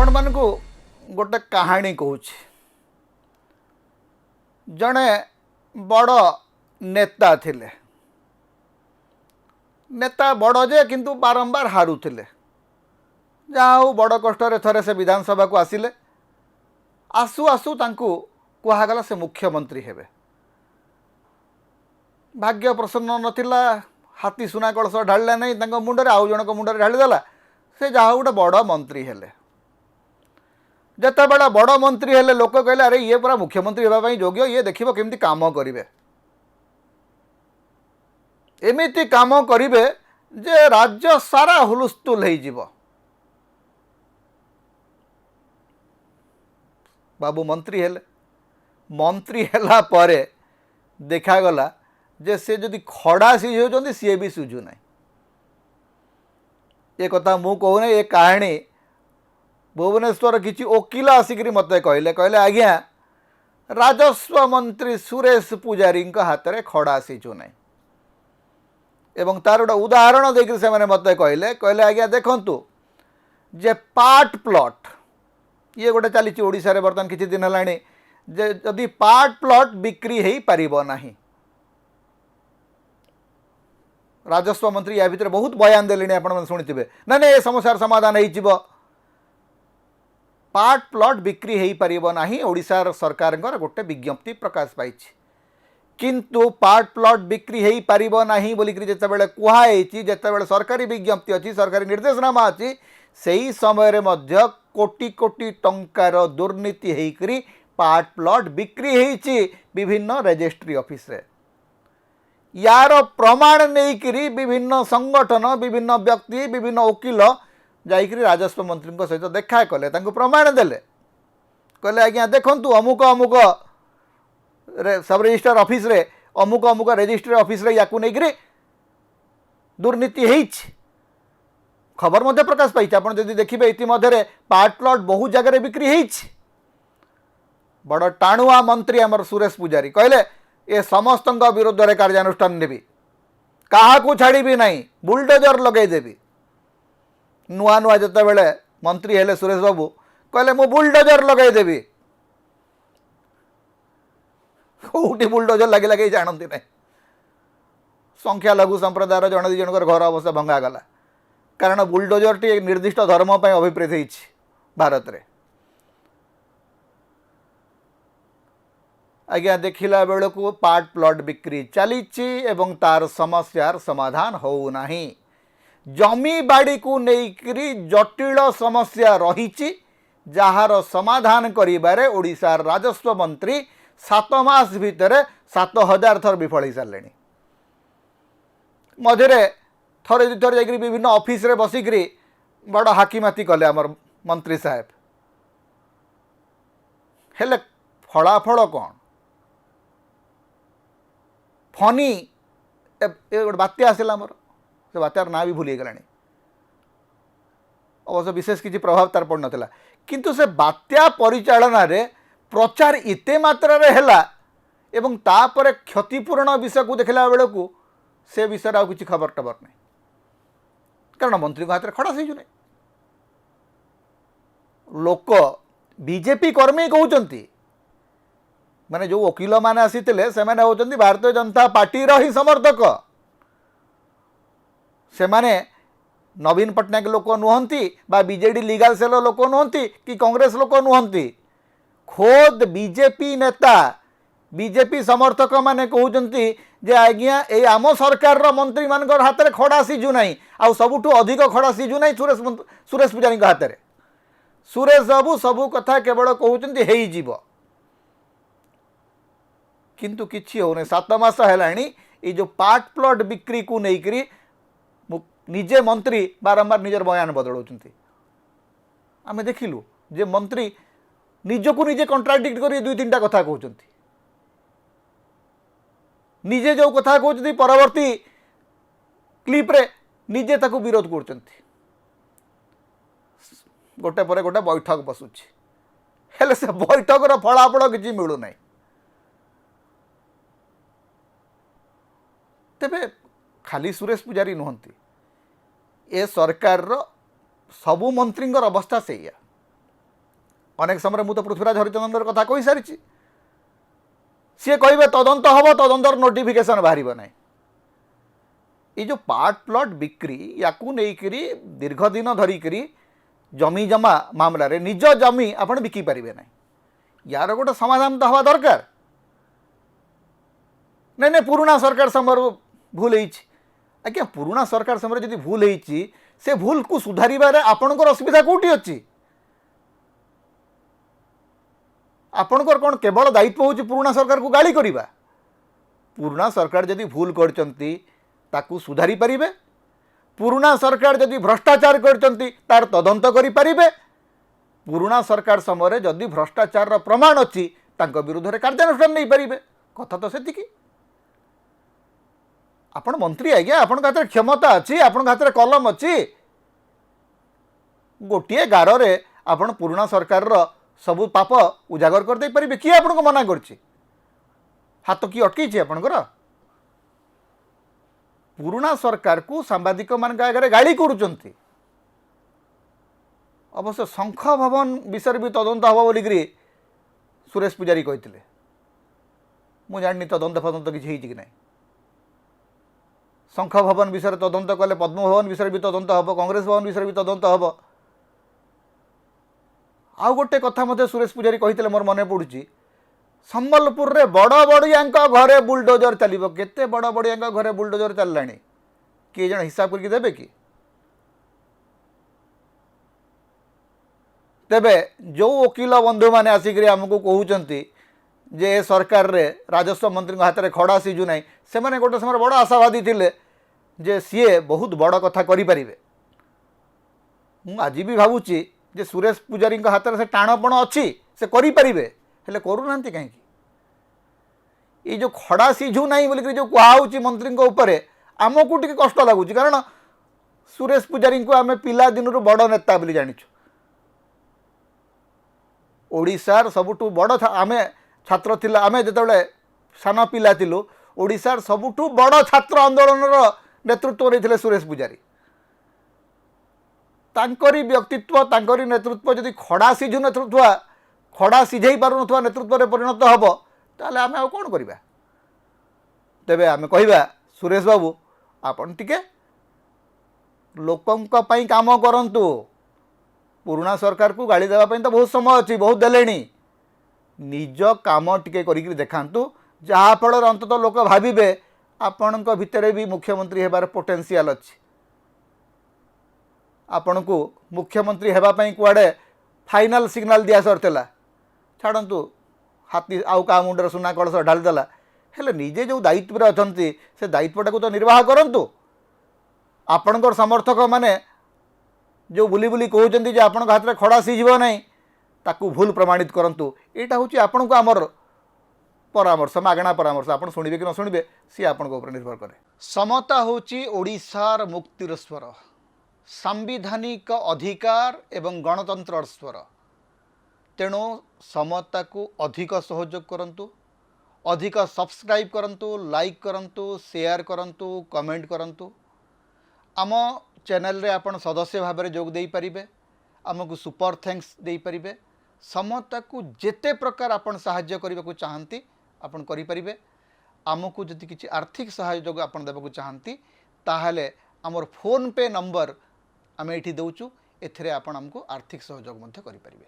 आपण मानकु गोटे कहानी कहूँ जड़े बड़ नेता थिले नेता बड़ जे किंतु बारंबार हारुले जहाँ बड़ कष्ट थे से विधानसभा को आसिले आसु आसु तांकु कहगला से मुख्यमंत्री हेबे भाग्य प्रसन्न नथिला हाथी सुना कलश ढाला नहीं मुंडे आउ जनक मुंडे ढालीदेला से जहाँ गोटे बड़ मंत्री हेले जिते बड़ा बड़ मंत्री हेले लोक कहले अरे ये पूरा मुख्यमंत्री होगापी योग्य ये देखिबो केमती काम करिवे एमिति काम करिवे जे राज्य सारा हुलुस्थुल हो जिवो। बाबू मंत्री हेले मंत्री हेला परे देखागला जे से जदि खड़ा सिझौଛନ୍ତି सी भी सुझु ना ये कथा मु कहूना ये कहानी भुवनेश्वर किसी वकिल आसिक मत कहले कहले आज्ञा राजस्व मंत्री सुरेश पुजारी हाथ में खड़ा सिझु ना एवं तार गोटे उदाहरण देकर से मत कहले कहले आज्ञा देखंतु जे पार्ट प्लॉट ये गोटे चली ओडिशा रे बर्तमान किछि दिन हलाणी जे जदि पार्ट प्लॉट बिक्री हो पारिबो नाही राजस्व मंत्री या भितर बहुत बयान देले आपण शुणिथिबे ना ये समस्यार समाधान हो पार्ट प्लॉट बिक्री हो पारिबो नाही ओडिशा सरकार गोटे विज्ञप्ति प्रकाश पाई किंतु पार्ट प्लॉट बिक्री हो पारिबो नाही बोलिकरी जेतेबेले कुहाई जेतेबेले सरकारी विज्ञप्ति अच्छी सरकारी निर्देशनामा अच्छी सही समय रे मध्य कोटी कोटी टंकार दुर्नीति होकरी पार्ट प्लॉट बिक्री होईची विभिन्न रजिस्ट्री ऑफिस रे यार प्रमाण नहीं विभिन्न संगठन विभिन्न व्यक्ति विभिन्न वकिल जाइकरी राजस्व मंत्री सहित देखा कले प्रमाण देले कहले आज्ञा देखंतु अमुक अमुक सब रजिस्टर ऑफिस रे अमुक अमुक रजिस्टर ऑफिस रे याकू नहीं दुर्नीति होईची खबर मध्य प्रकाश पाई आप देखिए इतिमध्य पार्ट प्लॉट बहुत जगह बिक्री होईची बड़ टाणुआ मंत्री आमर सुरेश पुजारी कहले ए समस्त विरुद्ध में कार्यानुष्ठान नेबी क्या छाड़ी ना बुलडोजर लगेदेवी नुआ नुआ जिते बड़े मंत्री हेले सुरेश बाबू कहले मु बुलडोजर लगेदेवी कौटी बुलडोजर लगे लगे जानती ना संख्या लघु संप्रदायर जन दी जनकर घर अवस्था भंगागला कारण बुलडोजर टी निर्दिष्ट धर्म पर अभिप्रेत होती भारत में आज्ञा देखला बेलू पार्ट प्लॉट बिक्री चली तार समस्यार समाधान हो नाही जमी बाड़ी को लेकरी जटिल समस्या रही जार समाधान करिबारे ओडिशार राजस्व मंत्री 7 मास भितर 7000 थर विफल हो सारे मझे थरे दु थर जा विभिन्न ऑफिस रे बसिकी बड़ हाकिमाती कले आमर मंत्री साहेब हेले फलाफल कौन फनी गोटे बात्या आसला मोर से बात्यार ना भी भूली गलानी अवश्य विशेष किसी प्रभाव तार पड़ नाला किंतु से बात्या परिचालना रे प्रचार इते मात्रा रे हैला एवं तापर क्षतिपूरण विषय को देखला बेलू से विषय आ किसी खबर टबर नहीं कारण मंत्री हाथ में खड़ा सीजु नहीं लोक बीजेपी कर्मी कहते माने जो वकील माने आसीते से माने होचंदी भारतीय जनता पार्टी ही समर्थक से माने नवीन पट्टनायक लोक नुहंती बा बीजेडी लीगल सेल लोक नुहंती कि कांग्रेस लोक नुहंती खोद बीजेपी नेता बीजेपी समर्थक माने कहउचंती जे आज्ञा ए आम सरकार रो मंत्री मानकर हाथ में खड़ा सीजु नहीं आ सबुठु अधिक खड़ा सीजु नहीं सुरेश पुजारी हाथ में सुरेश बाबू सबू कथा केवल कहउचंती हेई जीवो किंतु किछि हो नहीं 7 मास है जो पार्ट प्लॉट बिक्री को लेकर निजे मंत्री बारंबार निजर बयान बदलाउछंती आमे देखिलु जे मंत्री निजको निजे कॉन्ट्राडिक्ट कर 2-3टा कथा कहउछंती निजे जो कथा कहउछंती परवर्ती क्लिप रे निजे ताकू विरोध करछंती गोटे पर गोटे बैठक बसुछि हेले से बैठक रो फलाफल किछि मिलु नाही तेबे खाली सुरेश पुजारी नुहंती ए सरकार रो सबु मंत्री अवस्था से अनेक समय मुझे पृथ्वीराज हरिचंदन कथा कही सारी सी कहे तदंत हम तदंतर नोटिफिकेशन बाहर ना ये जो पार्ट प्लॉट बिक्री या दीर्घ दिन धरिकी जमी जमा मामला रे निज जमी आप बिकी पारे ना यार गोटे समाधान तो हवा दरकार नहीं नहीं पुराना सरकार समय भूल आज्ञा पुराना सरकार समय जब भूल से भूल को सुधार आपणकर असुविधा कौटी अच्छी आपणकर कौन केवल दायित्व हो पुराना सरकार को गाली करवा पुराना सरकार जदि भूल करताकू सुधारी पारे पुराना सरकार जदि भ्रष्टाचार कर तदंत करें पुराना सरकार समय जदि भ्रष्टाचार प्रमाण अच्छी विरुद्ध में कार्यानुष्ठान नहीं पारे कथा तो से आपण मंत्री आज्ञा आपण हाथ क्षमता अच्छी आपण हाथ कलम अच्छी गोटे गार रे आपण पुराना सरकार सबू पाप उजागर कर दे पारे किए आपण को मना कर हाथ किए अटकई आपणकर पुराना सरकार को सांबादिक मान आगे गाड़ी करुँच अवश्य शंख भवन विषय भी तदंत हम बोलिकी सुरेश पूजारी कहते मुझे जानी तदंत फदंत किसी कि ना शंख भवन विषय तदंत कले पद्म भवन विषय भी तदंत हम कांग्रेस भवन विषय भी तदंत हम आउ गोटे कथा मते सुरेश पूजारी कहते मोर मन पड़ुची सम्बलपुर रे बड़ बड़िया घरे बुलडोजर चलो केते बड़ बड़िया घरे बुलडोजर चलला किए जन हिसाब करके देबे कि तेबे जो वकील बंधु मैंने आसिक आमको कहते जे सरकार रे राजस्व मंत्री हाथ में खड़ा सीजु ना से मैंने गोटे समय बड़ आशावादी थे जे सीए बहुत बड़ कथा करें आज भी भावुची जे सुरेश पूजारी हाथ में से टाणपण अच्छी से करें करूना कहीं ये जो खड़ा सीझु ना बोलिक जो कहुच्च मंत्री आमको टी कष्ट लगुच कारण सुरेश पूजारी को आम पिला दिन बड़ नेता बोली जाचु ओडिशार सबुठु बड़ आम छात्र थिला आमे जेतेबेले सान पिला थिलु ओडिशार सबुठु बड़ छात्र आंदोलन नेतृत्व नहीं सुरेश पूजारी तांकरी व्यक्तित्व तांकरी नेतृत्व जदि खड़ा सीझु नेतृत्व खड़ा सीझे पारुनथवा नेतृत्व में परिणत हम ताले आमे आ कौन करवा तेबे आमे कहवा सुरेश बाबू आपन टिके लोकंक पई काम करंतु पुराना सरकार को गाड़ी देवाई तो बहुत समय अच्छी बहुत देले निज काम टिके करिक देखांतु जहाँफल अंततः लोक भावे आपण भितर भी मुख्यमंत्री हेबार पोटेंशियल अच्छी आपण को मुख्यमंत्री हेबाई कुआड़े फाइनाल सिग्नाल दिया सरला छाड़ू हाथी आउ का मुंडर सुना कलश ढालीदेला हेले निजे जो दायित्व अच्छा से दायित्वटा को तो निर्वाह करूँ आपणकर समर्थक माने जो बुली बुली कहते आपण हाथ में खड़ा सीझ ना ताकू भूल प्रमाणित करूँ यहाँ हूँ आपण को आमर परामर्श मागणा परामर्श आप शुणे कि न शुणे सी आपण निर्भर करे समता होची ओडिशार मुक्तिर स्वर सांविधानिक अधिकार एवं गणतंत्र स्वर तेणु समता को अधिक सहयोग करंतु अधिक सब्सक्राइब करंतु लाइक करंतु शेयर करंतु कमेंट करंतु आम चैनल रे आपण सदस्य भाव में जोग दे पारिबे आमको सुपर थैंक्स दे पारिबे समता को जेते प्रकार आपण सहाय्य करने को चाहती आपण करि परिबे आमको जदि किसी आर्थिक सहयोग आपण देबा को चाहती ताहले आमर फोन पे नंबर आम ये दौचु एथिरे आपण आमको आर्थिक सहयोग मध्य करि परिबे।